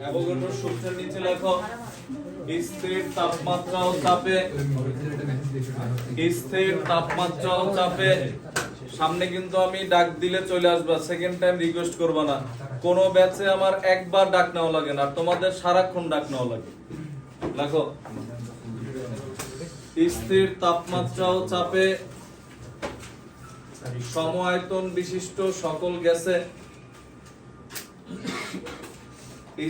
অ্যাভোগাড্রোর সূত্রের নিচে লেখো স্থির তাপমাত্রা ও চাপে সামনে কিন্তু আমি ডাক দিলে চলে আসবা, সেকেন্ড টাইম রিকোয়েস্ট করবা না। কোন ব্যাচে আমার একবার ডাক নেওয়া লাগে না, আর তোমাদের সারাক্ষণ ডাক নেওয়া লাগে। লেখো স্থির তাপমাত্রা ও চাপে সম আয়তন বিশিষ্ট সকল গ্যাসে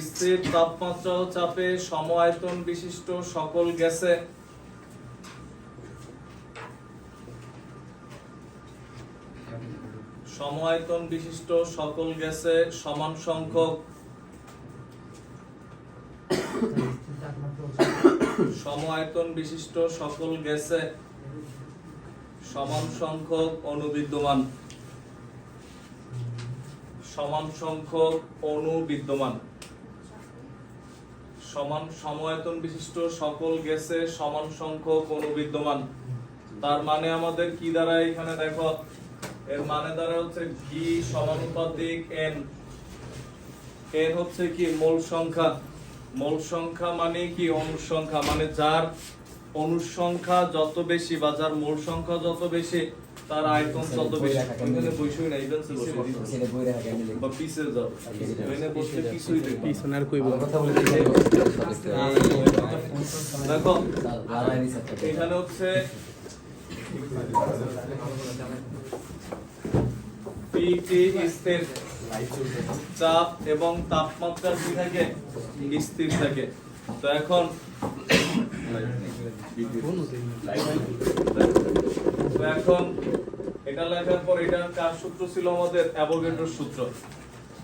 স্থির তাপমাত্রা ও চাপে সম আয়তন বিশিষ্ট সকল গ্যাসে সম আয়তন বিশিষ্ট সকল গ্যাসে সমান সংখ্যক সম আয়তন বিশিষ্ট সকল গ্যাসে সমান সংখ্যক অণু বিদ্যমান। সমান সংখ্যক অণু বিদ্যমান। সমান সমায়তন বিশিষ্ট সকল গ্যাসে সমান সংখ্যক অণু বিদ্যমান। তার মানে আমাদের কি দাঁড়ায় এখানে দেখো, এর মানে দাঁড়ায় হচ্ছে V সমানুপাতিক N। N হচ্ছে কি মোল সংখ্যা। মোল সংখ্যা মানে কি অণুর সংখ্যা, মানে যার অণুর সংখ্যা যত বেশি বা যার মোল সংখ্যা যত বেশি তার আয়তন তত বেশি। এখানে বসেই না, ইভেন বসে বা পিছে যাও, এখানে বসে কিছুই দেখো পিছনে আর কইব দেখো এখানে হচ্ছে পিটি স্থির, চাপ এবং তাপমাত্রা কি থাকে স্থির থাকে। তো এখন এটা লেখার পর এটার কার সূত্র ছিল আমাদের অ্যাভোগাড্রোর সূত্র।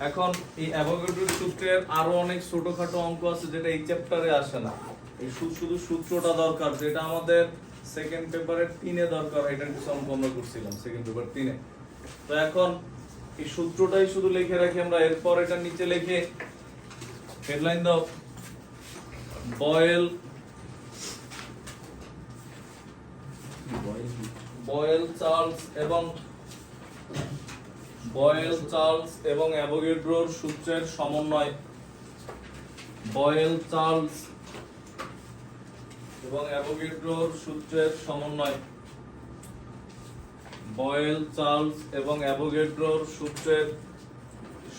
এখন এই অ্যাভোগাড্রোর সূত্রের আরো অনেক ছোটখাটো অঙ্ক আছে যেটা এই চ্যাপ্টারে আসে না। এই শুধু সূত্রটা দরকার, যেটা আমাদের সেকেন্ড পেপারে 3-এ দরকার। এটার কিছু অঙ্ক আমরা করছিলাম সেকেন্ড পেপার 3-এ। তো এখন এই সূত্রটাই শুধু লিখে রাখি আমরা, এরপর এটা নিচে লিখে হেডলাইন দাও বয়েল চার্লস এবং অ্যাভোগাড্রোর সূত্রের সমন্বয়। বয়েল চার্লস এবং অ্যাভোগাড্রোর সূত্রের সমন্বয়। বয়েল চার্লস এবং অ্যাভোগাড্রোর সূত্রের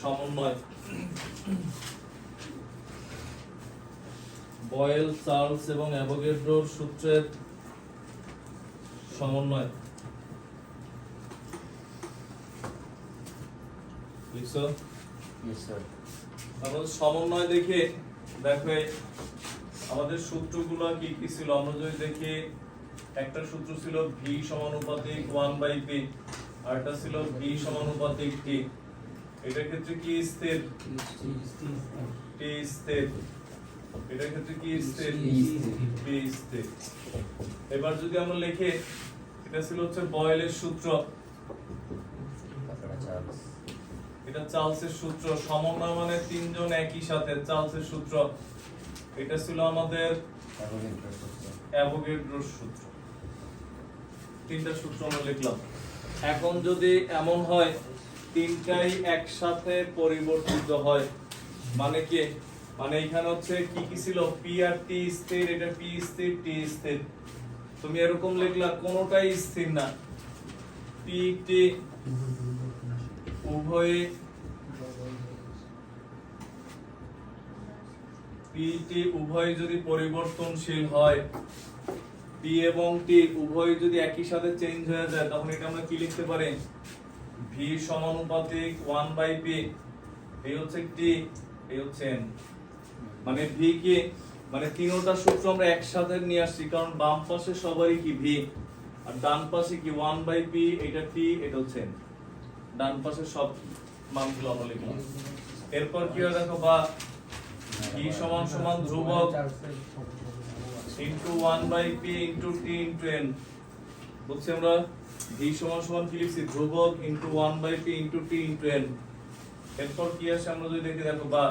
সমন্বয়। বয়েল চার্লস এবং অ্যাভোগাড্রোর সূত্রের সমন্বয় লিখছো? আমাদের সমন্বয় দেখে দেখো আমাদের সূত্রগুলো কি কি ছিল আমরা যদি দেখি। একটা সূত্র ছিল V সমানুপাতিক 1/P, আর একটা ছিল V সমানুপাতিক T। এটার ক্ষেত্রে কি স্থির? T স্থির। এটার ক্ষেত্রে কি স্থির? P স্থির। এবার যদি আমরা লিখি, এটা ছিল হচ্ছে বয়েলের সূত্র, এটা চার্লসের সূত্র। সমন্বয় মানে তিনজন একই সাথে, চার্লসের সূত্র। এটা ছিল আমাদের অ্যাভোগাড্রোর সূত্র। তিনটা সূত্র আমরা লিখলাম। এখন যদি এমন হয় তিনটাই একসাথে পরিবর্তিত হয়, মানে কি, মানে এখানে হচ্ছে কি কি ছিল P আর T স্থির, এটা P স্থির T স্থির। তুমি এরকম লিখলা কোনটাই স্থির না, P T উভয়ে উভয় যদি পরিবর্তনশীল হয়, P এবং T উভয় যদি একই সাথে চেঞ্জ হয়ে যায়, তখন এটা আমরা কি লিখতে পারি? V সমানুপাতিক 1/P, এই হচ্ছে T, এই হচ্ছে N। মানে V কি, মানে তিনটা সূত্র আমরা একসাথে নিয়ে আসছি, কারণ বাম পাশে সবারই কি V, আর ডান পাশে কি 1/P, এটা T, এটা হচ্ছে N। ডান পাশে সব মানগুলো আমরা লিখলাম। এরপর কি হয় দেখো, বা V সমান সমান ধ্রুবক into 1/P into T into N। বুঝছি আমরা V সমান সমান কি লিখছি? ধ্রুবক into 1/P into T into N। এরপর কি আসে আমরা যদি দেখি, দেখো বা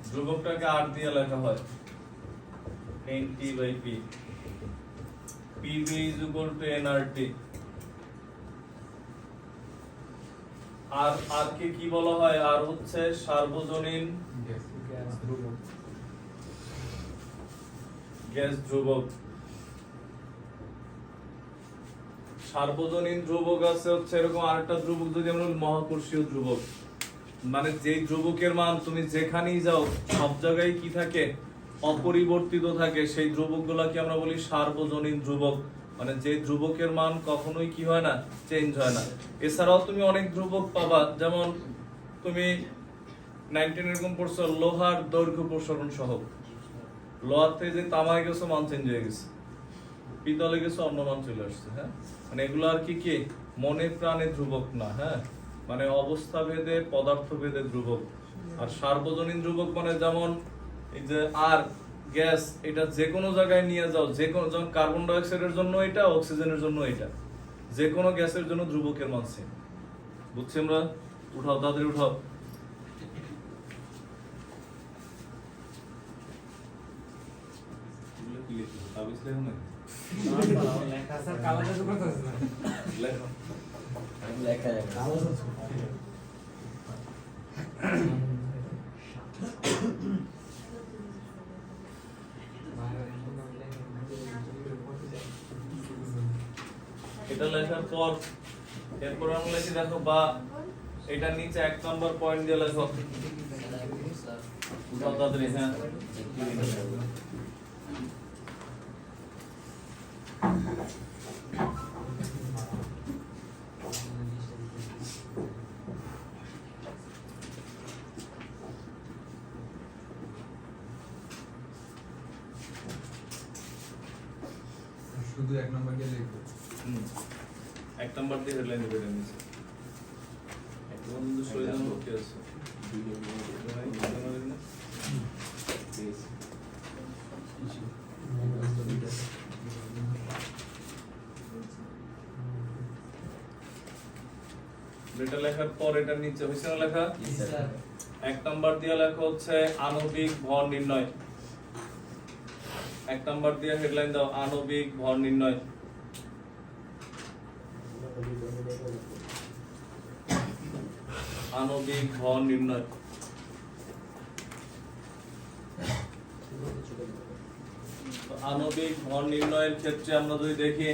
ধ্রুবকটাকে R দিয়ে লেখা হয় NT/P, PV is equal to nRT। আর কে কি বলা হয়? আর হচ্ছে সার্বজনীন গ্যাস ধ্রুবক। সার্বজনীন ধ্রুবক আছে হচ্ছে এরকম আরেকটা ধ্রুবক, যদি আমরা মহাকর্ষীয় ধ্রুবক, মানে যে ধ্রুবকের মান তুমি যেখানেই যাও সব জায়গায় কি থাকে? অপরিবর্তিত থাকে। সেই ধ্রুবকগুলোকে আমরা বলি সার্বজনীন ধ্রুবক, মানে যে ধ্রুবকের মান কখনোই কি হয় না? চেঞ্জ হয় না। এছাড়াও তুমি অনেক ধ্রুবক পাবা, যেমন তুমি 19 এরকম পড়ছো লোহার দৈর্ঘ্য প্রসারণ সহগ। লোহার থেকে যে তামায় গেছে মান চেঞ্জ হয়ে গেছে, পিতলে গেছে অন্য মান চলে আসছে। হ্যাঁ, মানে এগুলো আর কি মনে প্রাণে ধ্রুবক না। হ্যাঁ, মানে অবস্থা ভেদে পদার্থ ভেদে ধ্রুবক। আর সার্বজনীন ধ্রুবক মানে যেমন এই যে আর গ্যাস, এটা যে কোনো জায়গায় নিয়ে যাও, যে কোনো, যেমন কার্বন ডাই অক্সাইডের জন্য এটা, অক্সিজেনের জন্য এটা, যে কোনো গ্যাসের জন্য ধ্রুবকের মান সেম। বুঝছি আমরা? উঠাও, তাড়াতাড়ি উঠাও। এটা লেখার পর এরপর আমরা লিখি, দেখো বা এটা নিচে 1 নম্বর পয়েন্ট দিয়ে লেখো। উঠাও তাড়াতাড়ি। হ্যাঁ, শুধু 1 নম্বর দিয়ে লিখবো। 1 নম্বর দিয়ে হেডলাইন দিবে এটা নিচে। একদম কিন্তু সরিয়ে দাও কি আছে? এটা লেখার পর এটা নিচে হইছে না লেখা? 1 নম্বর দিয়ে লেখা হচ্ছে আণবিক ভর নির্ণয়। 1 নম্বর দিয়ে হেডলাইন দাও আণবিক ভর নির্ণয়। আণবিক ভর নির্ণয়। আণবিক ভর নির্ণয়ের ক্ষেত্রে আমরা যদি দেখি,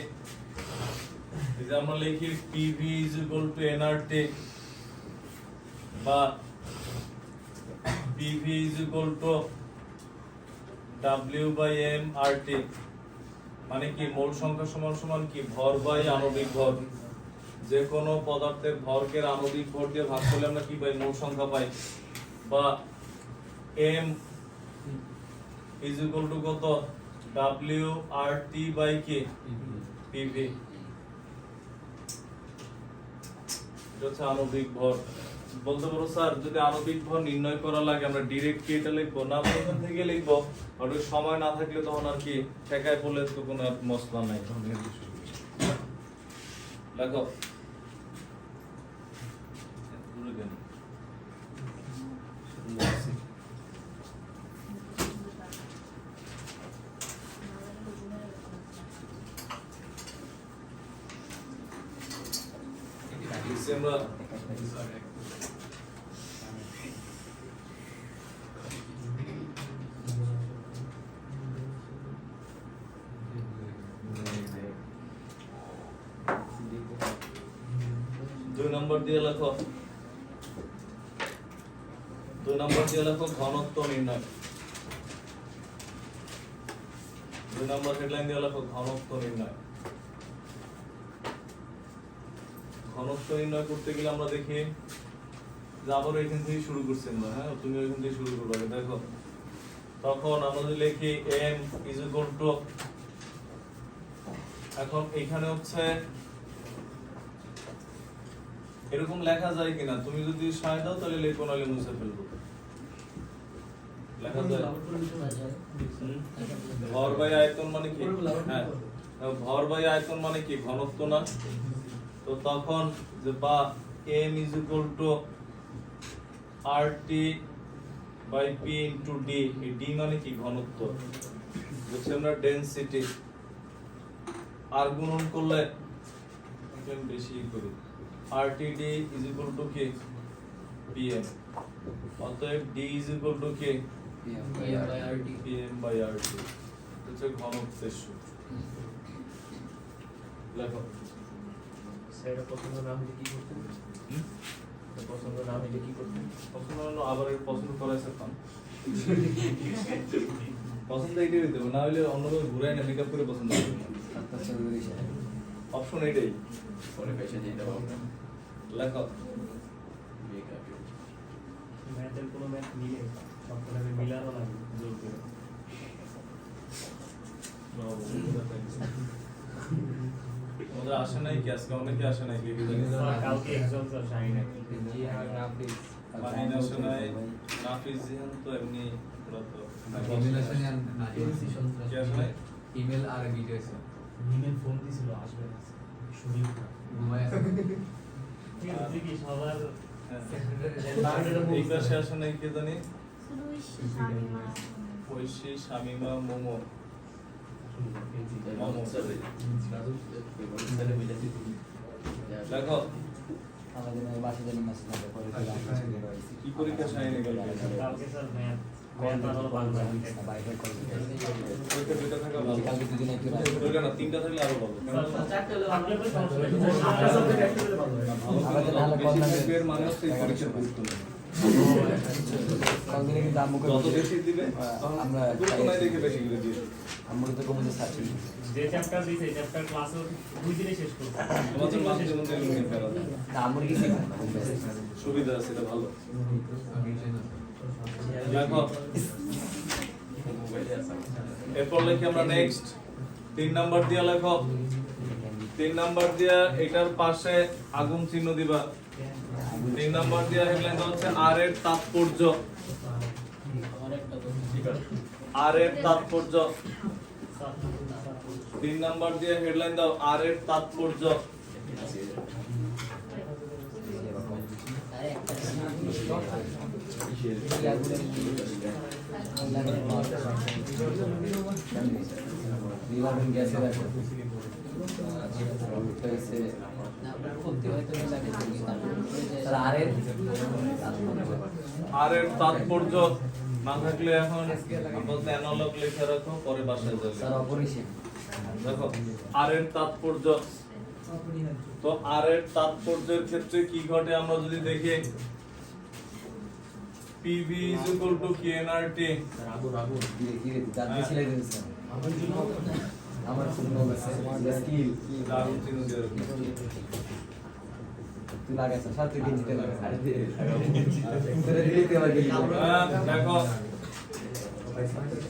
এই যে আমরা লিখি PV = nRT বা PV = W/m/RT, মানে কি মোল সংখ্যা সমান সমান কি ভর বাই আণবিক ভর। যে কোনো পদার্থের ভরকে আণবিক ভর দিয়ে ভাগ করলে আমরা কি পাই? মোল সংখ্যা পাই। বা m = কত? W/RT/K PV। এটা হচ্ছে আণবিক ভর। বলতে পারো স্যার যদি আণবিক ভর নির্ণয় করা লাগে আমরা ডিরেক্ট কি এটা লিখবো না, আমরা এখান থেকে লিখবো, আর ওই সময় না থাকলে তখন আর কি ঠেকায় পড়লে তো কোনো মশলা নাই, তখন লেখো। আমরা 2 নম্বর দিয়ে লেখো। 2 নম্বর দিয়ে লেখো ঘনত্ব নির্ণয়। 2 নম্বর হেডলাইন দিয়ে লেখো ঘনত্ব নির্ণয়। ঘনত্ব নির্ণয় করতে গেলে আমরা দেখি যে আবার এখান থেকে শুরু করছি আমরা। হ্যাঁ, তুমি ওইখান থেকে শুরু করবে। দেখো তখন আমরা যদি লিখি m = এখন এখানে হচ্ছে এরকম লেখা যায় কিনা, তুমি যদি সায় দাও তাহলে লিখো, নাহলে মুছে ফেলবো। লেখা যায় ভর বাই আয়তন মানে কি? হ্যাঁ, ভর বাই আয়তন মানে কি? ঘনত্ব না? তো তখন যে বা m = RT/P × D, এই D মানে কি? ঘনত্ব। বুঝছি আমরা ডেনসিটি। আর গুণন করলে বেশি করি RTD is equal to K PM অতএব D is equal to K PM by RT PM by RT হচ্ছে ঘনত্বের সূত্র লেখো সেটা পছন্দ না হলে কি করতেন? পছন্দ না হলে কি করতেন? পছন্দ হলো আবার এর পছন্দ করে সেখান পছন্দ এইটাই হইতে হবে, না হলে অন্যভাবে ঘুরাই না মেকআপ করে পছন্দ হবে আপনার চৌধুরী সাহেব অপশন এইটাই পরে পেশা যেতে হবে লেখো ম্যাথের কোনো ম্যাথ মিলে সবকটাকে মিলানো লাগে জোর করে। ওদের আসে নাই কি আজকে অনেকে আসে নাই কি জানি কালকে এক্সাম তো শাই না। মাহিন আসে নাই নাফিস জিহান তো এমনি ওরা তো ইমেল আসে না কি আসে নাই ইমেল আর ভিডিও আছে নিমেন ফোন দিছিল আসবে না শরীর ঘুমায় আছে তুই কি সবার এই পাশে আসে নাই কি জানি ঐশী শামিমা মোমো দেখো আমাদের বাসা জানি মাস না পরে কি পরীক্ষা সাইনে গেল কালকে স্যার ম্যাথ ম্যাথ আর হলো বাংলা বাইরে করে পরীক্ষা দুইটা থাকা ভালো কালকে দুদিন একটু দুইটা না তিনটা থাকলে আরো ভালো চারটে হলে ভালো হবে সমস্যা নাই আটটা সাবজেক্ট একটা হলে ভালো হবে আমাদের নাহলে বেশি কম থাকবে এর মানে হচ্ছে এই পরীক্ষার গুরুত্ব নেই কম দিনে কিন্তু আম্মু যত বেশি দিবে আমরা গুরুত্ব নাই দেখে বেশি করে দিয়ে আম্মু তো কমতে চাচ্ছি যে চ্যাপ্টার দিছে এই চ্যাপ্টার ক্লাসে দুই দিনে শেষ করব তোমাদের মাঝে মধ্যে লিখে ফেলা না আম্মুর কি সুবিধা আছে এটা ভালো দেখো এরপর লিখি আমরা নেক্সট 3 নাম্বার দিয়া লেখো 3 নাম্বার দিয়া এটার পাশে আগুন চিহ্ন দিবা 3 নাম্বার দিয়া হেডলাইন হচ্ছে আর এর তাৎপর্য আর এর তাৎপর্য 3 নাম্বার দিয়ে হেডলাইন দাও আর এর তাৎপর্য আর এর তাৎপর্য না থাকলে এখন বলতে অ্যানালগ লিখে রাখো পরে বাসায় যাবে স্যার অপরিসীম দেখো আর এর তাৎপর্য তো আর এর তাৎপর্যের ক্ষেত্রে কি ঘটে আমরা যদি দেখি PV is equal to KNRT আমার স্কিল দারুণ চিহ্ন দিয়ে রাখো। তুই লাগাইছ সাথে গেঞ্জিতে লাগাইছ দেখো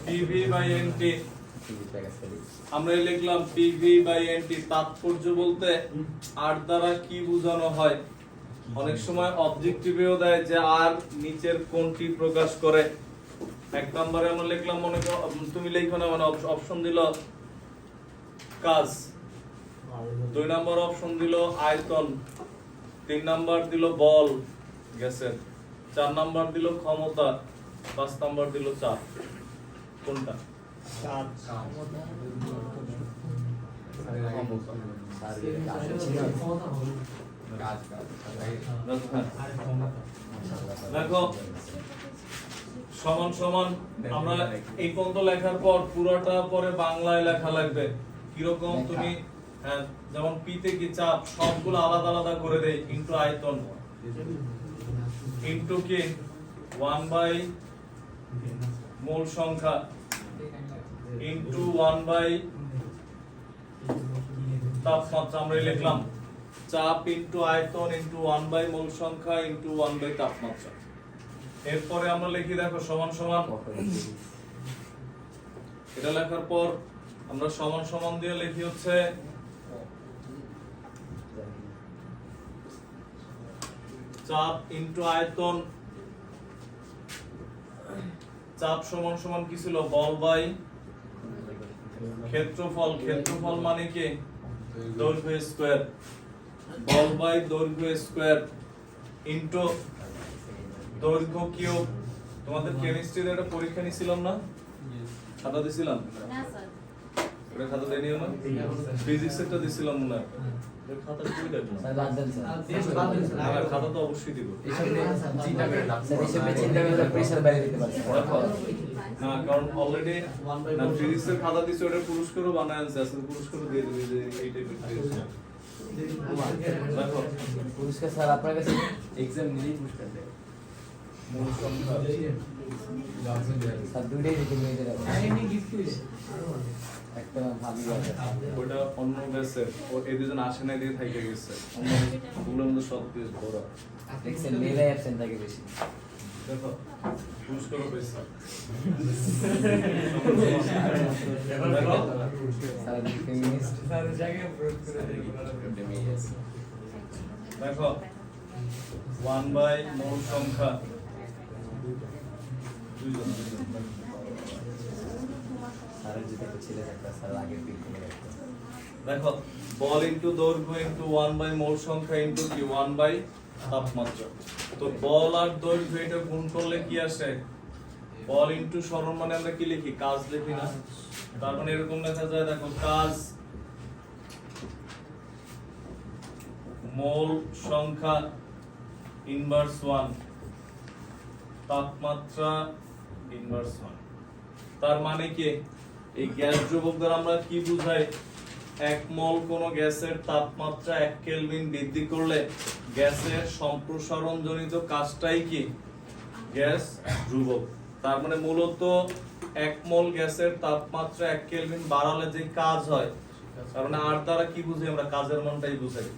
PV by NT আমরা লিখলাম PV by NT তাৎপর্য বলতে আর দ্বারা কি বোঝানো হয় অনেক সময় অবজেক্টিভেও দেয় যে আর নিচের কোনটি প্রকাশ করে এক নম্বরে আমরা লিখলাম মনে করো তুমি লিখো না মানে অপশন দিল কাজ 2 নম্বর অপশন দিল আয়তন 3 নাম্বার দিল বল গ্যাসের 4 নাম্বার দিল ক্ষমতা 5 নাম্বার দিল চাপ কোনটা দেখো সমান সমান আমরা এই পর্যন্ত লেখার পর পুরোটা পরে বাংলায় লেখা লাগবে কিরকম তুমি যেমন পি তে কি চাপ সবগুলো আলাদা আলাদা করে দেই ইনটু আয়তন ইনটু কি 1 বাই মোল সংখ্যা ইনটু 1 বাই তাপমাত্রা আমরা লিখলাম চাপ ইনটু আয়তন ইনটু 1 বাই মোল সংখ্যা ইনটু 1 বাই তাপমাত্রা এরপরে আমরা লিখি দেখো সমান সমান এটা লেখার পর আমরা সমান সমান দিয়ে লিখি হচ্ছে চাপ ইনটু আয়তন চাপ সমান সমান কি ছিল বল বাই ক্ষেত্রফল ক্ষেত্রফল মানে কি দৈর্ঘ্য স্কয়ার বল বাই দৈর্ঘ্য স্কয়ার ইনটু দৈর্ঘ্য কিউব তোমাদের কেমিস্ট্রির একটা পরীক্ষা নিছিলাম না খাতা দিছিলাম না স্যার ওটা খাতা দেনিও না ফিজিক্স একটা দিছিলাম মনে হয় এর খাতা কই দেখলাম? স্যার বাদ দেন স্যার আমার খাতা তো অবশ্যই দিব। এইসব নিয়ে চিন্তা করে লাভ স্যার এইসব নিয়ে চিন্তা করলে প্রেসার বাইরে দিতে পারছে না কারণ অলরেডি না ফিজিক্সের খাতা দিছে ওটা পুরস্কারও বানায় আনছে আসলে পুরস্কারও দিয়ে দেবে যে এই টাইপের দেখো পুরস্কার স্যার আপনার কাছে এক্সাম নিলেই পুরস্কার দেয়। মূল সংখ্যা স্যার দুইটাই দিতে নিয়ে যেতে একটা ভাবি আছে ওটা অন্য ব্যাচের ও এই দুজন আসে নাই দিয়ে থাইকে গেছে অন্য ওগুলোর মধ্যে সব বেশ বড় দেখছেন মেয়েরাই অ্যাবসেন্ট থাকে বেশি দেখো পুরস্কারও পেয়েছে স্যার ফেমিনিস্ট দেখো 1 বাই মূল সংখ্যা দুইজন স্যারের যদি একটা ছেলে থাকতো স্যার আগের দিন করে রাখতো দেখো বল ইনটু দৈর্ঘ্য ইনটু 1 বাই মোল সংখ্যা ইনটু কি 1 বাই তাপমাত্রা তো বল আর দৈর্ঘ্য এটা গুণ করলে কি আসে বল ইনটু সরণ মানে আমরা কি লিখি কাজ লিখি না তার মানে এরকম লেখা যায় দেখো কাজ মোল সংখ্যা ইনভার্স 1 তাপমাত্রা ইনভার্স 1 তার মানে কি এই গ্যাস ধ্রুবক দ্বারা আমরা কি বুঝাই এক মোল কোন গ্যাসের তাপমাত্রা 1 কেলভিন বৃদ্ধি করলে গ্যাসের সম্প্রসারণ জনিত কাজটাই কি গ্যাস ধ্রুবক তার মানে মূলত এক মোল গ্যাসের তাপমাত্রা 1 কেলভিন বাড়ালে যে কাজ হয় কারণ আর দ্বারা কি বুঝি আমরা কাজের মানটাই বুঝাই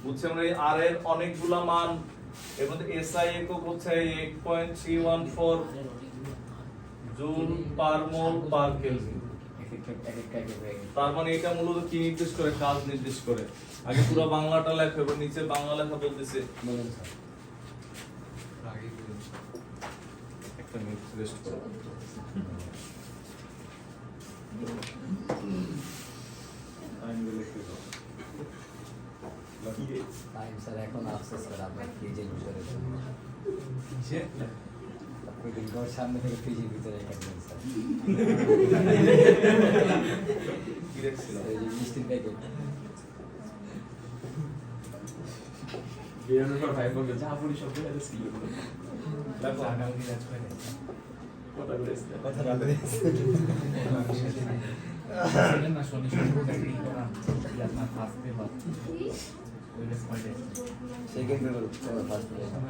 বুঝছি আমরা এই আর এর অনেকগুলা মান এর মধ্যে এসআই একক হচ্ছে 8.314 joule per mole per kelvin তার মানে এটা মূলত কি নির্দেশ করে কাজ নির্দেশ করে আগে পুরো বাংলাটা লেখা এবার নিচে বাংলা লেখা বলতেছে বলেন স্যার একটা মিনিট রেস্ট করো টাইম লিখে দাও টাইম স্যার এখন আফসোস স্যার আপনার ফ্রিজের ভিতরে আপনি ঘর সামনে থেকে ফ্রিজের ভিতরে রাখবেন স্যার কি দেখছিলাম এই যে মিষ্টির প্যাকেট বেরোনোর পর ভাই বলবে যা পুরি সব করে ছিল দেখো আগামী দিন আজকে কথা বলেছে কথা বলতে না শনি শুক্র চাকরি করা আপনার ফার্স্ট পেপার ওই রেসপন্ডে সেকেন্ড পেপার ফার্স্ট পেপার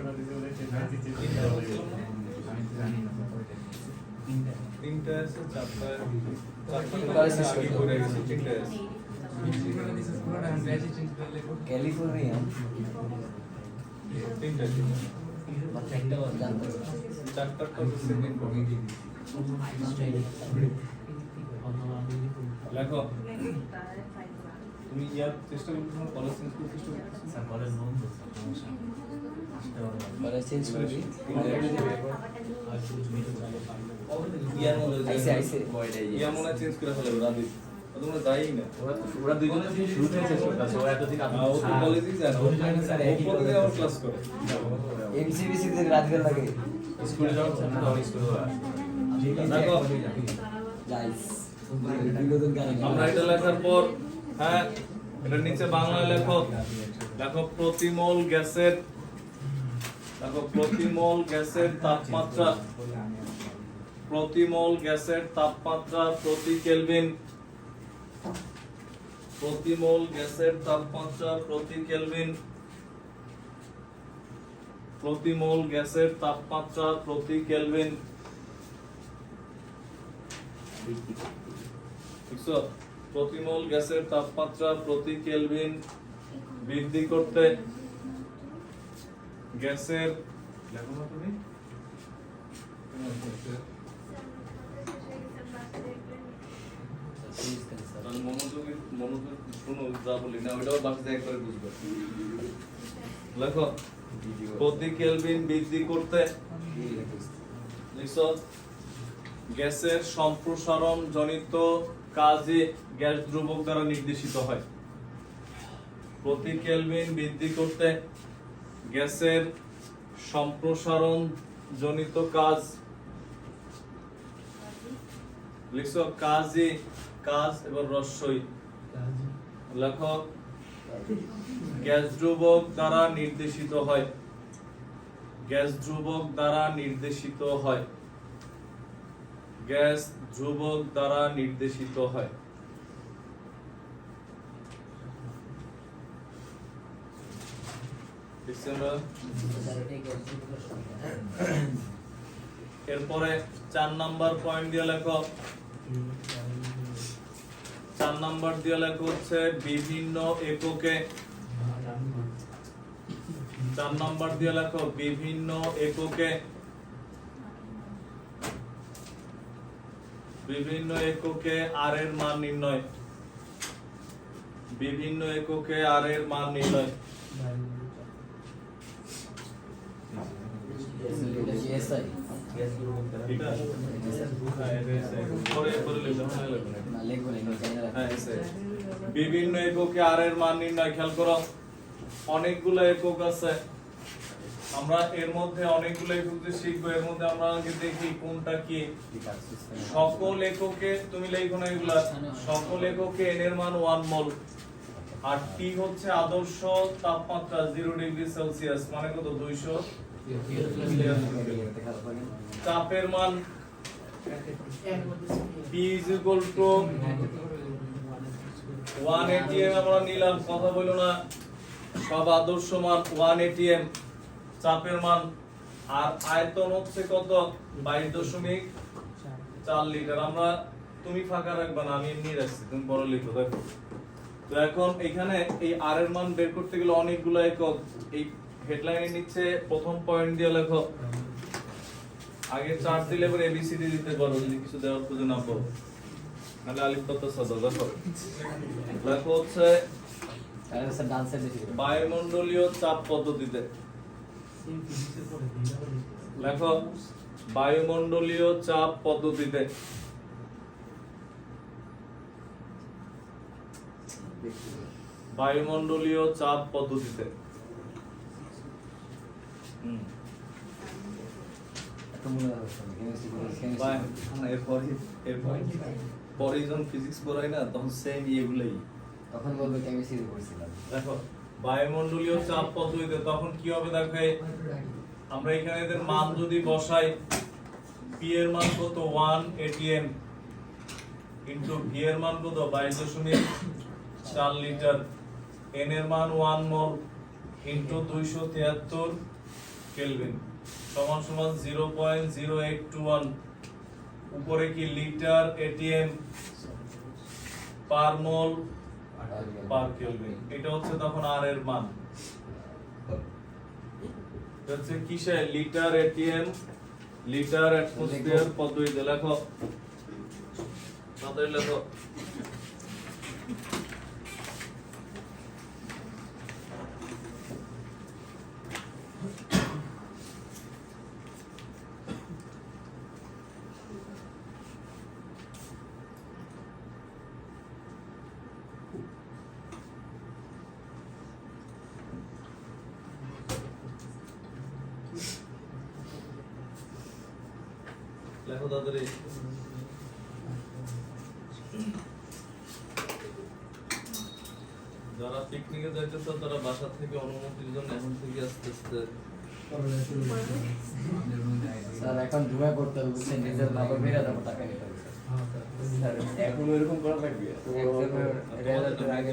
আমি তো জানি না তিনটা তিনটা আছে চারটা কলেজ শেষ আগে করতে করে গেছে তিনটা আছে ক্যালিফোর্নিয়া তিনটা জানতে চারটা তো সেকেন্ড লেখো তুমি ইয়ার চেষ্টা করতেছো কলেজ চেঞ্জ করতে চেষ্টা করতেছো স্যার কলেজ বন্ধ সমস্যা কলেজ চেঞ্জ করবি ইয়ার মনে আইসে আইসে ইয়ার মনে চেঞ্জ করে ফেলে রাদি তোমরা যাই না ওরা দুইজন শুরু থেকে শেষ করতে আছে ওরা এতদিন ও তো কলেজেই যায় না স্যার, একই ও কলেজে আবার ক্লাস করে এমসিবিসি তে রাতগার লাগে স্কুলে যাওয়ার জন্য তখন স্কুলে দেখো গাইস বিনোদন গান আমরা এটা লেখার পর হ্যাঁ এটার নিচে বাংলায় লেখো লেখো প্রতিমোল গ্যাসের দেখো প্রতিমোল গ্যাসের তাপমাত্রা প্রতিমোল গ্যাসের তাপমাত্রা প্রতি কেলভিন প্রতিমোল গ্যাসের তাপমাত্রা প্রতি কেলভিন প্রতিমোল গ্যাসের তাপমাত্রা প্রতি কেলভিন দেখছো প্রতিমোল গ্যাসের তাপমাত্রা প্রতি কেলভিন বৃদ্ধি করতে গ্যাসের লেখো না তুমি তাহলে মনোযোগ শুনো যা বলি না ওইটাও বাসাতে একবারে বুঝবে লেখো প্রতি কেলভিন বৃদ্ধি করতে লিখছো গ্যাসের সম্প্রসারণ জনিত কাজে গ্যাস ধ্রুবক দ্বারা নির্দেশিত হয় প্রতি কেলভিন বৃদ্ধি করতে গ্যাসের সম্প্রসারণ জনিত কাজ লিখছো কাজে কাজ এবার রস্যই লেখো গ্যাস ধ্রুবক দ্বারা নির্দেশিত হয়। গ্যাস ধ্রুবক দ্বারা নির্দেশিত হয়। গ্যাস ধ্রুবক দ্বারা নির্দেশিত হয়। এরপরে 4 নাম্বার পয়েন্ট দিয়ে লেখো। 4 নাম্বার দিয়ে লেখো হচ্ছে বিভিন্ন এককে। 4 নাম্বার দিয়ে লেখো বিভিন্ন এককে। বিভিন্ন এককে আর এর মান নির্ণয়। বিভিন্ন এককে আর এর মান নির্ণয়। এসআই গ্যাস ধ্রুবক দ্বারা ঠিক আছে? পরে পরে লিখবে না। না লিখবো লিখবো জানা রাখবো। হ্যাঁ, এসআই। বিভিন্ন এককে আর এর মান নির্ণয়। খেয়াল করো, অনেকগুলো একক আছে। আমরা এর মধ্যে অনেকগুলো একক যে শিখবো, এর মধ্যে আমরা আগে দেখি কোনটা কি। সকল এককে তুমি লিখো না এগুলা। সকল এককে n এর মান 1 মোল। আর টি হচ্ছে আদর্শ তাপমাত্রা 0 ডিগ্রি সেলসিয়াস, মানে কত? 200। চাপের মান P = 1 atm আমরা নিলাম, কথা বলো না। সব আদর্শ মান 1 atm চাপের মান। আর আয়তন হচ্ছে কত? 22.4 লিটার। আমরা তুমি ফাঁকা রাখবা না, আমি এমনি রাখছি, তুমি বড় লিখো। দেখো তো এখন এখানে এই আর এর মান বের করতে গেলে অনেকগুলো একক। এই হেডলাইনে নিচে প্রথম পয়েন্ট দিয়ে লেখো। আগে চার্ট দিলে এবার এবিসিডি দিতে পারো যদি কিছু দেওয়ার খুঁজে না পাও, নাহলে আলিফ বাতা সাদা। দেখো লেখো হচ্ছে তাহলে স্যার ডান সাইডে দিবেন। বায়ুমণ্ডলীয় চাপ পদ্ধতিতে। লেখো বায়ুমণ্ডলীয় চাপ পদ্ধতিতে। বায়ুমণ্ডলীয় চাপ পদ্ধতিতে। এত মনে রাখছো কেমিস্ট্রি পরে যখন ফিজিক্স পড়াই না তখন সেম এগুলাই। তখন বলবে কেমিস্ট্রি পড়ছিলাম। দেখো বায়ুমণ্ডলীয় চাপ পদ্ধতিতে তখন কি হবে দেখো, আমরা এখানে এদের মান যদি বসাই, P এর মান কত? 1 atm ইনটু V এর মান কত? 22.4 লিটার। n এর মান 1 মোল ইনটু 273 কেলভিন সমান সমান 0.0821। উপরে কি লিটার atm পার মোল পার কেলভিন। এটা হচ্ছে তখন আর এর মান। এটা হচ্ছে কিসে? লিটার atm লিটার অ্যাটমসফিয়ার পদ্ধতিতে। লেখো তাদের লেখো। লেখো তাড়াতাড়ি। যারা পিকনিকে যাইতেছে তারা বাসা থেকে অনুমতির জন্য এখন থেকে আস্তে আস্তে স্যার এখন ধুয়া করতে হবে বুঝছেন, নিজের লাভ মেরে দেবো টাকা নিতে হবে স্যার। এখন এরকম করা লাগবে রেজাল্টের আগে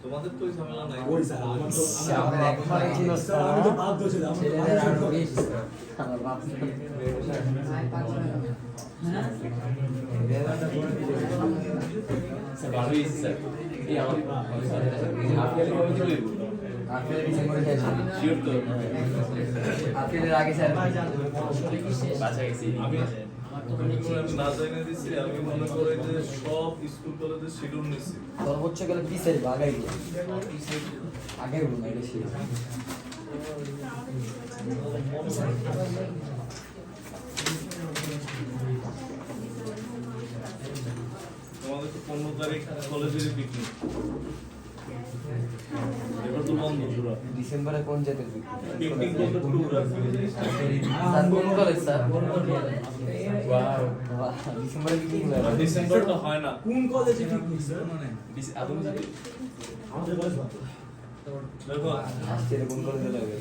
তোমাদের তো ওই ঝামেলা নাই। আমাদের একবারে ছিল স্যার, আমি তো বাধ্য ছিলাম। ছেলেদের আরো বেশি স্যার। আমার বাপ আপেলের আগে স্যার আমি না জানিয়ে দিচ্ছি, আমি মনে করি যে সব স্কুল কলেজে শিডিউল নিচ্ছি। সর্বোচ্চ গেলে পিসের আগাই আগে বলুন এটা ছিল। তোমাদের তো 15 তারিখ কলেজের পিকনিক। এবার তো বন্ধ পুরো ডিসেম্বরে কোন জাতের পিকনিক কত ট্যুর আছে স্যার কোন কলেজ স্যার ওয়াও ডিসেম্বরে কি ডিসেম্বর তো হয় না কোন কলেজে পিকনিক স্যার দেখো আজকে কোন কলেজে লাগে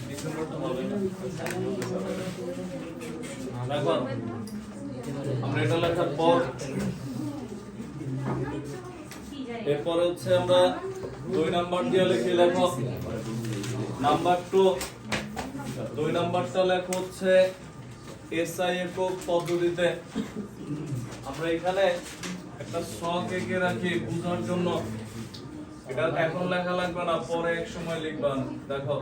ডিসেম্বর তো হবে না দেখো আমরা এটা লেখার পর এরপরে হচ্ছে আমরা 2 নাম্বার দিয়ে লিখে লেখো নাম্বার 2 নাম্বারটা লেখো হচ্ছে এসআই একক পদ্ধতিতে আমরা এখানে একটা ছক এঁকে রাখি বোঝার জন্য এটা এখন লেখা লাগবে না পরে এক সময় লিখবা দেখো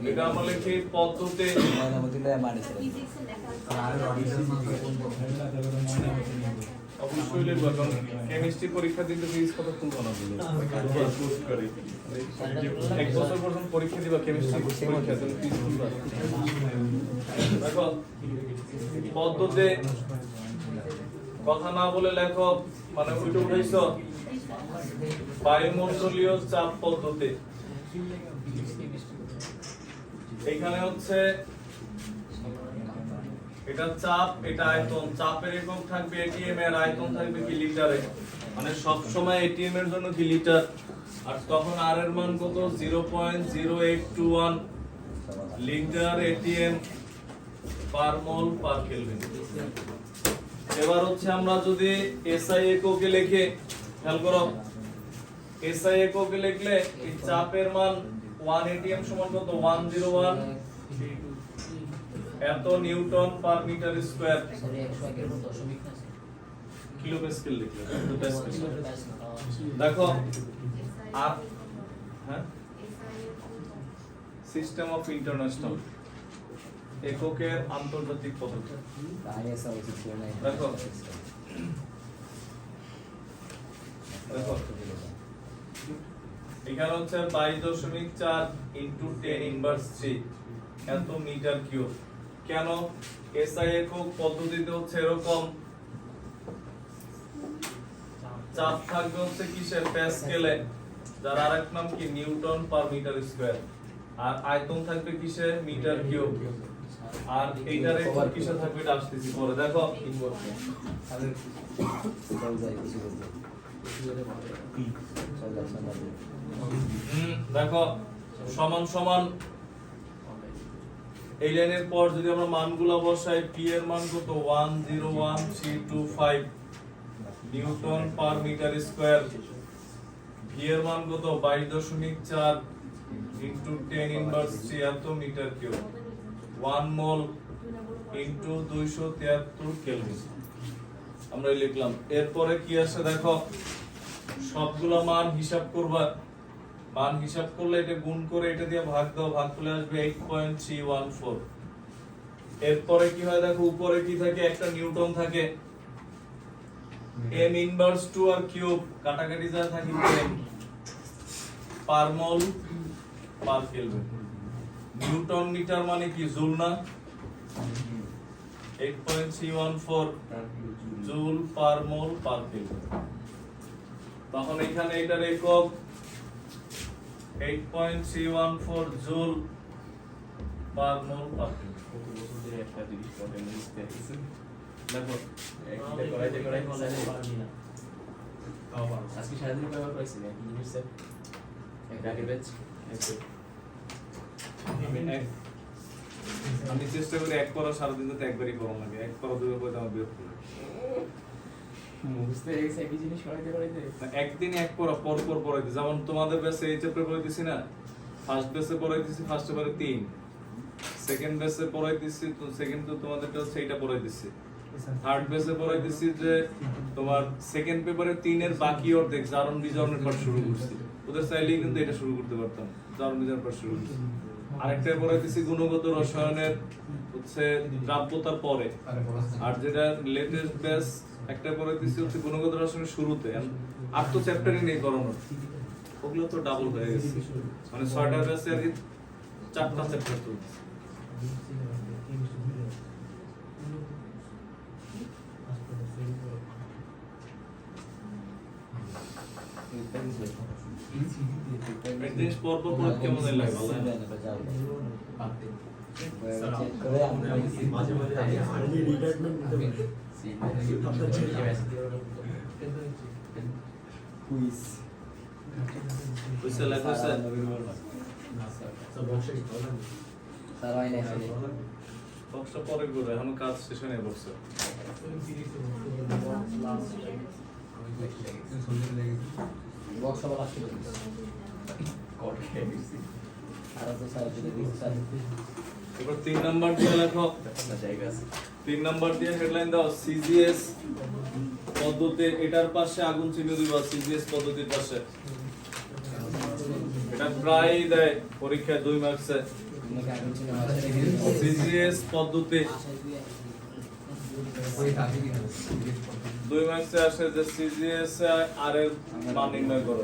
এটা আমরা লিখি পদ্ধতি অবশ্যই লিখবো কারণ কেমিস্ট্রি পরীক্ষা দিতে ফিজিক্স কতক্ষণ বানাবো এক বছর পর্যন্ত পরীক্ষা দিবা কেমিস্ট্রি পরীক্ষা তুমি ফিজিক্স দিবা দেখো পদ্ধতি কথা না বলে লেখো মানে উল্টো উঠাইছো বায়ুমণ্ডলীয় চাপ পদ্ধতি এখানে হচ্ছে এটা চাপ এটা আয়তন চাপের একক থাকবে এটিএম এর আয়তন থাকবে কি লিটারে মানে সব সময় এটিএম এর জন্য কি লিটার আর তখন আর এর মান কত 0.0821 লিটার এটিএম পার মোল পার কেলভিন এবার হচ্ছে আমরা যদি এসআই এককে লিখে খেয়াল করো এসআই এককে লিখলে এই চাপের মান 1 এটিএম সমান কত 101 এত newton per metre square kilo pascal লিখলে দেখো আর হ্যাঁ সিস্টেম অফ ইন্টারন্যাশনাল এককের আন্তর্জাতিক পদ্ধতি দেখো দেখো এখানে হচ্ছে 22.4 ইনটু 10 ইনভার্স 3 এত মিটার কিউব কেন এসআই একক পদ্ধতিতে হচ্ছে এরকম চাপ থাকবে হচ্ছে কিসের প্যাসকেলে যার আরেক নাম কি নিউটন পার মিটার স্কয়ার আর আয়তন থাকবে কিসে মিটার কিউব আর এইটার একক কিসে থাকবে এটা আসতেছি পরে দেখো দেখো সমান সমান এই লাইনের পর যদি আমরা মানগুলো বসাই পি এর মান কত 101325 newton per metre square V এর মান কত 22.4 ইনটু 10 ইনভার্স 3 এত metre cube 1 mole into 273 kelvin আমরা লিখলাম এরপরে কি আসে দেখো সবগুলো মান হিসাব করবা মান হিসাব করলে এটা গুণ করে এটা দিয়ে ভাগ দাও ভাগ করলে আসবে 8.314 এরপরে কি হয় দেখো উপরে কি থাকে একটা নিউটন থাকে m ইনভার্স 2 আর কিউব কাটাকাটি যা থাকে m পার mole per kelvin Newton metre মানে কি জুল না 8.314 joule per mole per kelvin তখন এখানে এটার একক 8.314 joule per mole per kelvin কত বছর ধরে একটা জিনিস পড়ে লিখতে আছে দেখো একটা করাইতে পারবি না আজকে সারাদিন ব্যবহার করেছি না কি জিনিস স্যার একটা আগে ব্যাচ আমি চেষ্টা করি এক পড়া সারাদিন যাতে একবারই করো লাগে এক পড়া দুটো করে আমার বিরক্ত লাগে বুঝতে গেছে একই জিনিস করাইতে একদিন এক পড়া পর পর পড়াইতে যেমন তোমাদের ব্যাচে এই চ্যাপ্টার পড়াইতেছি না ফার্স্ট ব্যাচে পড়াইতেছি ফার্স্ট পেপারে 3 সেকেন্ড ব্যাচে পড়াইতেছি তো সেকেন্ড তো তোমাদেরটা হচ্ছে এটা পড়াইতেছি থার্ড ব্যাচে পড়াইতেছি যে তোমার সেকেন্ড পেপারে 3 এর বাকি অর্ধেক জারণ বিজারণের পাঠ শুরু করছি ওদের চাইলেই কিন্তু এটা শুরু করতে পারতাম জারণ বিজারণের পাঠ শুরু করছি আরেকটা পড়াইতেছি গুণগত রসায়নের হচ্ছে দ্রাব্যতার পরে আর যেটা লেটেস্ট ব্যাচ একটা পড়াইতেছি হচ্ছে গুণগত রসায়নের শুরুতে আর তো চ্যাপ্টারই নেই করানোর ওগুলো তো ডাবল হয়ে গেছে মানে 6টা ব্যাচে আর কি 4টা চ্যাপ্টার চলছে প্র্যাকটিস পর পর করে কেমন লাগে ভালো লাগে? বুঝতে লাগছে? বক্সটা পরে করে এখনো কাজ শেষ হয়নি বক্সে। এবার 3 নাম্বার দিয়ে লেখো। 3 নাম্বার দিয়ে হেডলাইন দাও সিজিএস পদ্ধতি, এটার পাশে আগুন চিহ্ন দিবা সিজিএস পদ্ধতির পাশে। এটা প্রায় দেয় পরীক্ষায় 2 মার্কসে। সিজিএস পদ্ধতি 2 মার্কসে আসে যে সিজিএস আর এর মান নির্ণয় করো।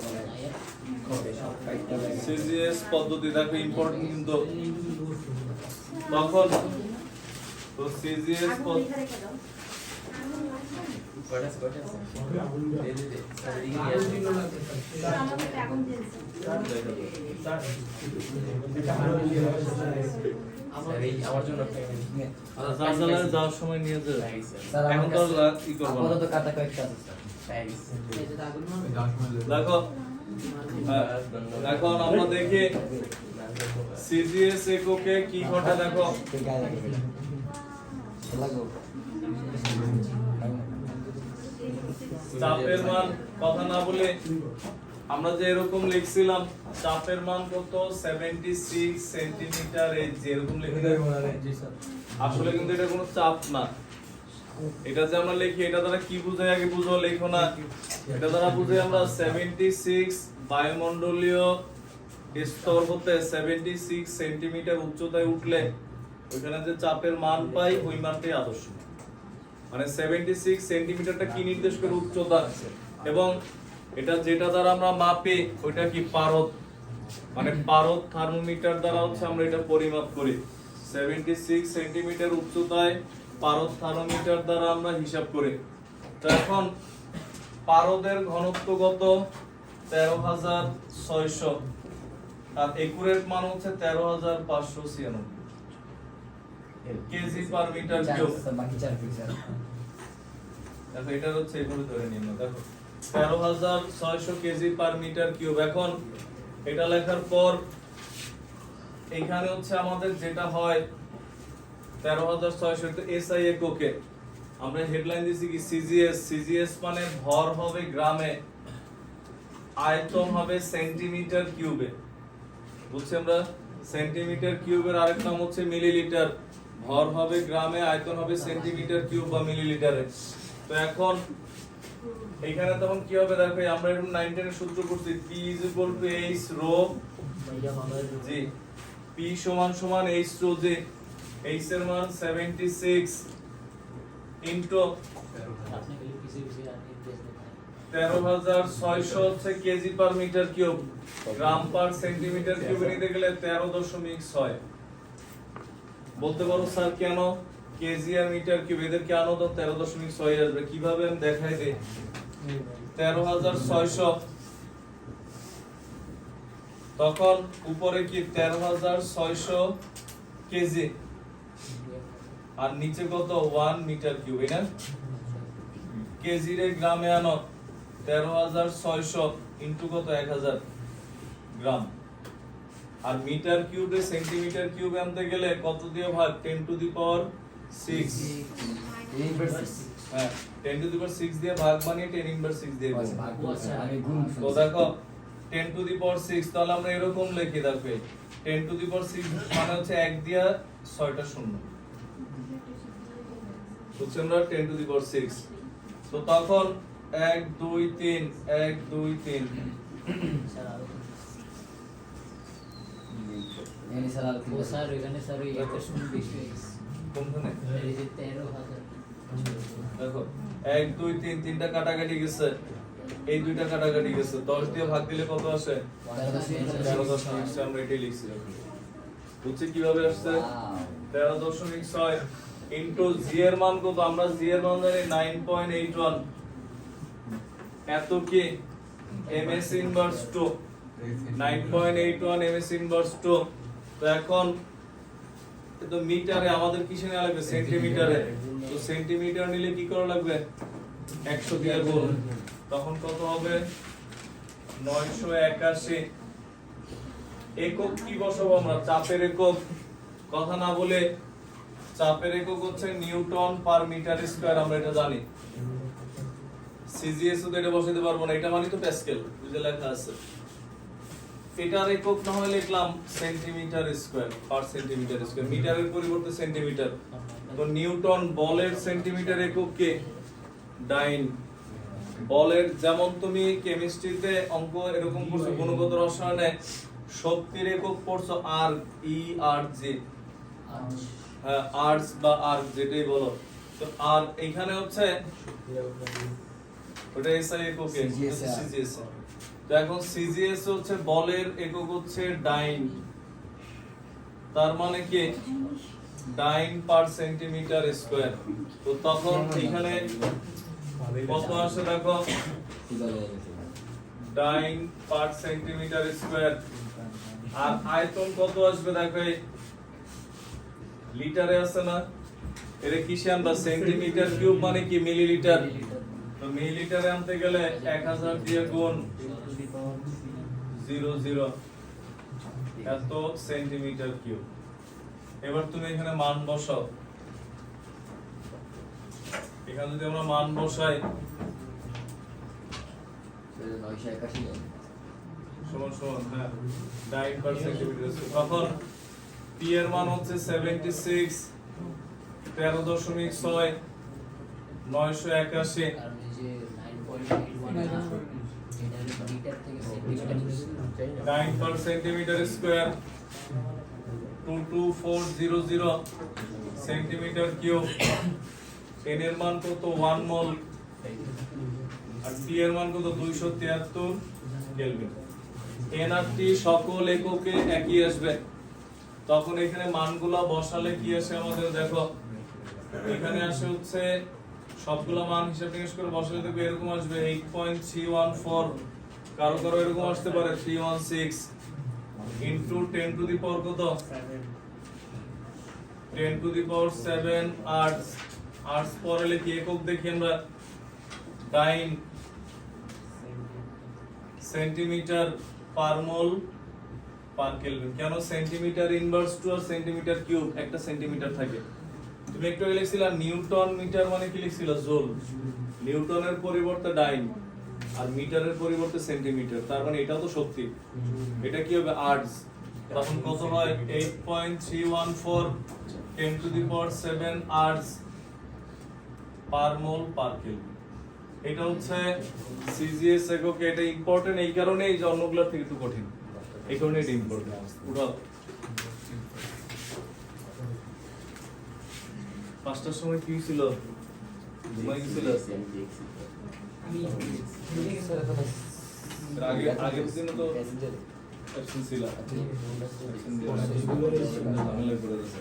সিজিএস পদ্ধতি দেখো ইম্পর্টেন্ট কিন্তু তখন তো সিজিএস আমার জন্য যাওয়ার সময় নিয়ে যাবে। এখন তো কি করবো না। আপাতত কাটা কয়েকটা আছে দেখো এখন আমরা দেখি সিজিএস এককে কি ঘটে দেখো। চাপের মান কথা না বলে আমরা যে এরকম লিখছিলাম চাপের মান কত 76 সেন্টিমিটার, এই যে এরকম লিখে আসলে কিন্তু এটা কোনো চাপ না। এটা যে আমরা লিখি এটা দ্বারা কি বোঝায় আগে বুঝো, লেখো না। এটা দ্বারা বুঝাই আমরা 76 বায়ুমণ্ডলীয় স্তর হতে 76 সেন্টিমিটার উচ্চতায় উঠলে ওইখানে যে চাপের মান পাই ওই মানটাই আদর্শ। মানে 76 সেন্টিমিটারটা কি নির্দেশ করে উচ্চতা, এবং এটা যেটা দ্বারা আমরা মাপি ওইটা কি পারদ, মানে পারদ থার্মোমিটার দ্বারা হচ্ছে আমরা এটা পরিমাপ করি। 76 সেন্টিমিটার উচ্চতায় পারদ থার্মোমিটার দ্বারা আমরা হিসাব করি। তো এখন পারদের ঘনত্ব কত 13,600 আর একুরেট মান হচ্ছে 13,596 কেজি পার মিটার কিউব। দেখো এটা হচ্ছে এভাবে ধরে নিন, দেখো 13,600 কেজি পার মিটার কিউব। এখন এটা লেখার পর এখানে হচ্ছে আমাদের যেটা হয় 13,600 তো এসআই এককে আমরা হেডলাইন দিছি কি সিজিএস। সিজিএস মানে ভর হবে গ্রামে, আয়তন হবে সেন্টিমিটার কিউবে। বুঝছি আমরা? সেন্টিমিটার কিউবের আরেক নাম হচ্ছে মিলিলিটার। ভর হবে গ্রামে, আয়তন হবে সেন্টিমিটার কিউব বা মিলিলিটারে। তো এখন এখানে তখন কি হবে দেখো, আমরা এরকম 9 এর সূত্র করছি P H রো জি, P সমান সমান H রো জি। H এর মান 76 ইনটু 13,600 হচ্ছে কেজি পার মিটার কিউব, গ্রাম পার সেন্টিমিটার কিউব নিতে গেলে 13.6। বলতে পারো স্যার কেন কেজি আর মিটার কিউব এদের কেন তো 13.6 আসবে? কিভাবে আমি দেখাই দেই। 13,600 তখন উপরে কি 13,600 কেজি আর নিচে কত 1 মিটার কিউব, না? কেজি রে গ্রামে আনো 13,600 ইনটু কত 1000 গ্রাম, আর মিটার কিউবে সেন্টিমিটার কিউবে আনতে গেলে কত দিয়ে ভাগ 10 টু দি পাওয়ার 6। হ্যাঁ 10 টু দি পাওয়ার 6 দিয়ে ভাগ বানিয়ে 10 ইনভার্স 6 দিয়ে গুণ। তো দেখো 10 টু দি পাওয়ার 6 তাহলে আমরা এরকম লিখি দেখো 10 টু দি পাওয়ার 6 মানে হচ্ছে 1 দিয়া 6টা শূন্য। বুঝছেন না? 10 টু দি পাওয়ার 6। তো তখন 1 2 3 1 2 3 কোনখানে দেখো 1 2 3 তিনটা কাটাকাটি গেছে, এই দুইটা কাটাকাটি গেছে, 10 দিয়ে ভাগ দিলে কত আসে 13.6। আমরা এটাই লিখছি। বুঝছি কিভাবে আসছে 13.6 ইনটু জি এর মান কত, আমরা জি এর মান জানি 9.81, এত কি ms ইনভার্স 2 9.81 ms ইনভার্স 2 তো এখন তো মিটারে আমাদের কিসে নেওয়া লাগবে সেন্টিমিটারে তো সেন্টিমিটার নিলে কি করা লাগবে 100 দিয়ে গুণ তখন কত হবে 981 একক কি বসাবো আমরা চাপের একক কথা না বলে চাপের একক হচ্ছে নিউটন পার মিটার স্কয়ার আমরা এটা জানি সিজিএস তো এটা বসাতে পারবো না এটা মানে তো প্যাসকেল বুঝে লেখা আছে এটার একক না হয় লিখলাম সেন্টিমিটার স্কয়ার পার সেন্টিমিটার স্কয়ার মিটারের পরিবর্তে সেন্টিমিটার তো নিউটন বলের সেন্টিমিটার একক কে ডাইন বলের যেমন তুমি কেমিস্ট্রিতে অঙ্ক এরকম করছো গুণগত রসায়নে শক্তির একক পড়ছো আর ই আর জে হ্যাঁ আর্টস বা আর্ক যেটাই বলো তো আর এখানে হচ্ছে ওটা এসআই একক সিজিএস তো এখন সিজিএস হচ্ছে বলের একক হচ্ছে ডাইন তার মানে কি ডাইন পার সেন্টিমিটার স্কয়ার তো তখন এখানে কত আসে দেখো ডাইন পার সেন্টিমিটার স্কয়ার আর আয়তন কত আসবে দেখো এই লিটারে আছে না এর কিসে আমরা সেন্টিমিটার কিউব মানে কি মিলিলিটার তো মিলিলিটারে আনতে গেলে 1000 দিয়ে গুণ 00 এত সেন্টিমিটার কিউব এবার তুমি এখানে মান বসাও এখানে যদি আমরা মান বসাই 981 সমান সমান হ্যাঁ 9 সেন্টিমিটার তখন পি এর মান হচ্ছে 76 13.6 981 আর এই যে 9.81 এটা লিটার থেকে centimetre 9 per centimeter square 22400 centimetre cube n এর মান কত 1 মোল আর t এর মান কত 273 কেলভিন n আর t সকল এককে একই আসবে তখন এখানে মানগুলো বসালে কি আসে আমাদের দেখো এখানে আসে হচ্ছে সবগুলো মান হিসাব নিকাশ করে বসালে দেখবে এরকম আসবে 8.314 কারো কারো এরকম আসতে পারে 316 ইনটু 10 টু দি পাওয়ার কত 10 to the power 7 arts arts পরে লিখি একক দেখি আমরা ডাইন সেন্টিমিটার পার মোল পার কেলভিন কেন সেন্টিমিটার ইনভার্স টু আর সেন্টিমিটার কিউব একটা সেন্টিমিটার থাকে তুমি একটু আগে লিখছিলা নিউটন মিটার মানে কি লিখছিল জুল নিউটনের পরিবর্তে ডাইন আর মিটারের পরিবর্তে সেন্টিমিটার তার মানে এটাও তো শক্তি এটা কি হবে আর্টস তখন কত হয় 8.314 10 to the power 7 ergs per mole per kelvin এটা হচ্ছে সিজিএস একক এটা ইম্পর্টেন্ট এই কারণে এই অন্যগুলোর থেকে একটু কঠিন এই কারণে এটা ইম্পর্টেন্ট উঠাও 5টার সময় কি ছিল ঘুমাই গেছিল আগে আগের দিন তো অ্যাকশন ছিল ঝামেলা করে দিয়েছে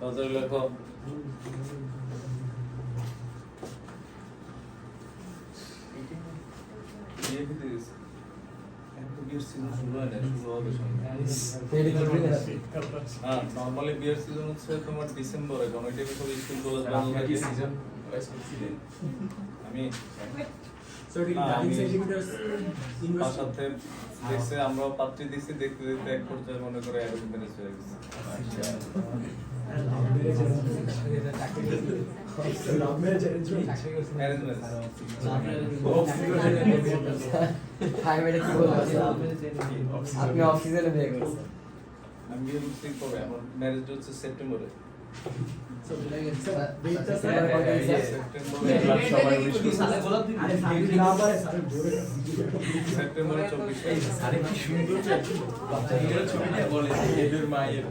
তাদের লেখো নরমালি বিয়ার সিজন হচ্ছে তোমার ডিসেম্বরে কারণ এটা সব স্কুল কলেজ বন্ধ থাকে আমি বাসাতে দেখছে আমরা পাত্রী দিছি দেখতে দেখতে এক পর্যায়ে মনে করে এরকম ম্যানেজ হয়ে গেছে আপনি অক্সিজেনে বিয়ে করছেন আমি বিয়ে করছি কবে আমার ম্যারেজ হচ্ছে সেপ্টেম্বরে সেপ্টেম্বরে 24 আরে কি সুন্দর ছবিটা বলে এদের মায়ের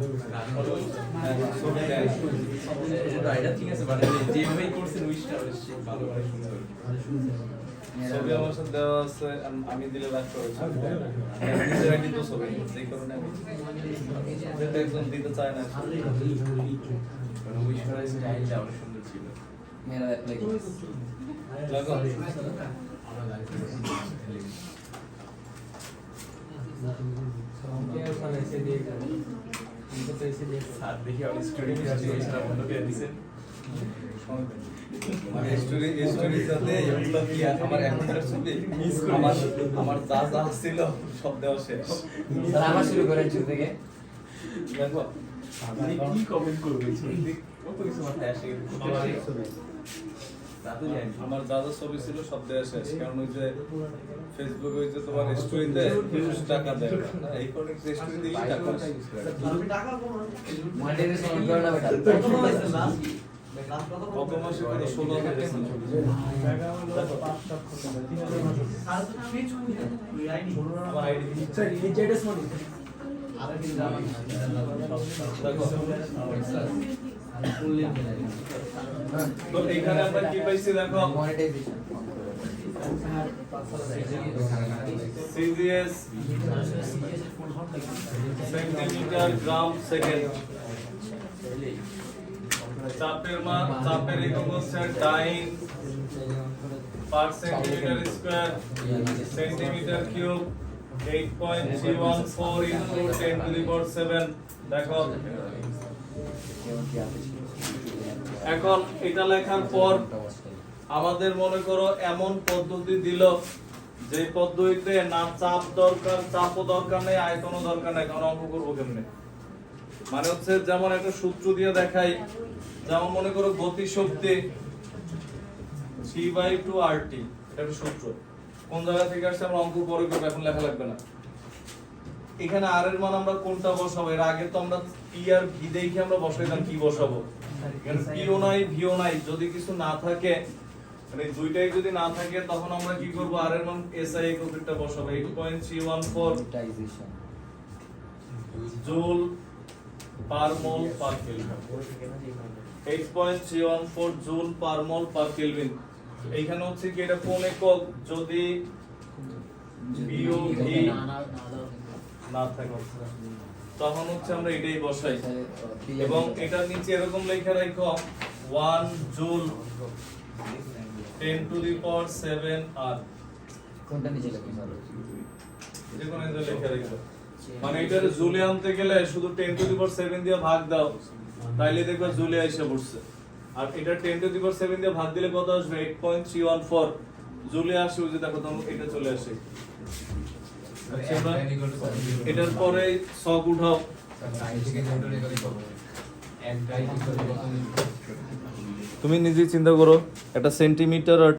এটা ঠিক আছে মানে যেভাবেই করছেন উইশটা ভালো ভালো সুন্দর ছবি আমার সাথে দেওয়া আছে আমি দিলে রাগ করেছি নিজেরা কিন্তু ছবি সেই কারণে আমি যেটা একদম দিতে চায় না মানে উইশ করার স্টাইলটা অনেক সুন্দর ছিল। মেরা অ্যাপ্লাই দেখো স্যার দেখি আমার স্টুডেন্ট গ্রাজুয়েশন বন্ধ করে দিয়েছেন। মানে স্টোরি যাতে এগুলো কি আমার এখনকার ছবি আমার যা যা ছিল সব দেওয়া শেষ। স্যার আমার শুরু করেন শুরু থেকে। দেখো আপনি কি কমেন্ট করবেন ছবিতে কত কিছু মাথায় আসে তা তো জানি। আমার যা যা ছবি ছিল সব দেওয়া শেষ, কারণ ওই যে ফেসবুকে ওই যে তোমার স্টোরিতে হিউজ টাকা দেয় না, এই কারণে স্টোরি দিলেই টাকা আসে। মনিটাইজেশন অন করে না বেটা। কত মাসে করে 16 দিয়েছে। আমার আইডি দেখো তো এখানে আমরা কি পাইছি দেখো monetization CGS centimetre gram second, চাপের একক হচ্ছে dyne per centimetre square centimetre cube 8.314 into 10 to the power 7। দেখো এখন এটা লেখার পর আমাদের মনে করো এমন পদ্ধতি দিল যে পদ্ধতিতে না চাপ দরকার, চাপও দরকার নেই, আয়তনও দরকার নেই, কারণ অঙ্ক করবো কেমনে? মানে হচ্ছে যেমন একটা সূত্র দিয়ে দেখাই, যেমন মনে করো গতি শক্তি G/2RT, এটা একটা সূত্র। কোন জায়গা থেকে আসছে আমরা অঙ্ক পরে করবো, এখন লেখা লাগবে না। এখানে আর এর মান আমরা কোনটা বসাবো? এর আগে তো আমরা পি আর ভি দেখে আমরা বসাইতাম কি বসাবো। এখানে পিও নাই ভিও নাই, যদি কিছু না থাকে মানে দুইটাই যদি না থাকে তখন আমরা কি করব? আর এর মান এসআই এককটা বসাবো 8.314 monetization joule per mole per kelvin. 8.314 joule per mole per kelvin. এইখানে হচ্ছে কি এটা কোন একক? যদি পিও ভি না থাকে তখন হচ্ছে আমরা এটাই বসাই, এবং এটার নিচে এরকম লেখা রাখো 1 জুল 10 to the power 7 আর কোনটা নিচে লেখা স্যার? যে কোনো একটা লেখা রাখো। মানে এটার জুলে আনতে গেলে শুধু 10 to the power 7 দিয়ে ভাগ দাও, তাইলে দেখবে জুলে এসে পড়ছে। আর এটা 10 to the power 7 দিয়ে ভাগ দিলে কত আসবে? 8.314 জুলে আসে, ওই যে দেখো তখন এটা চলে আসে। আচ্ছা না? এটার পরে সব উঠাও। তুমি নিজেই চিন্তা করো, একটা সেন্টিমিটার আর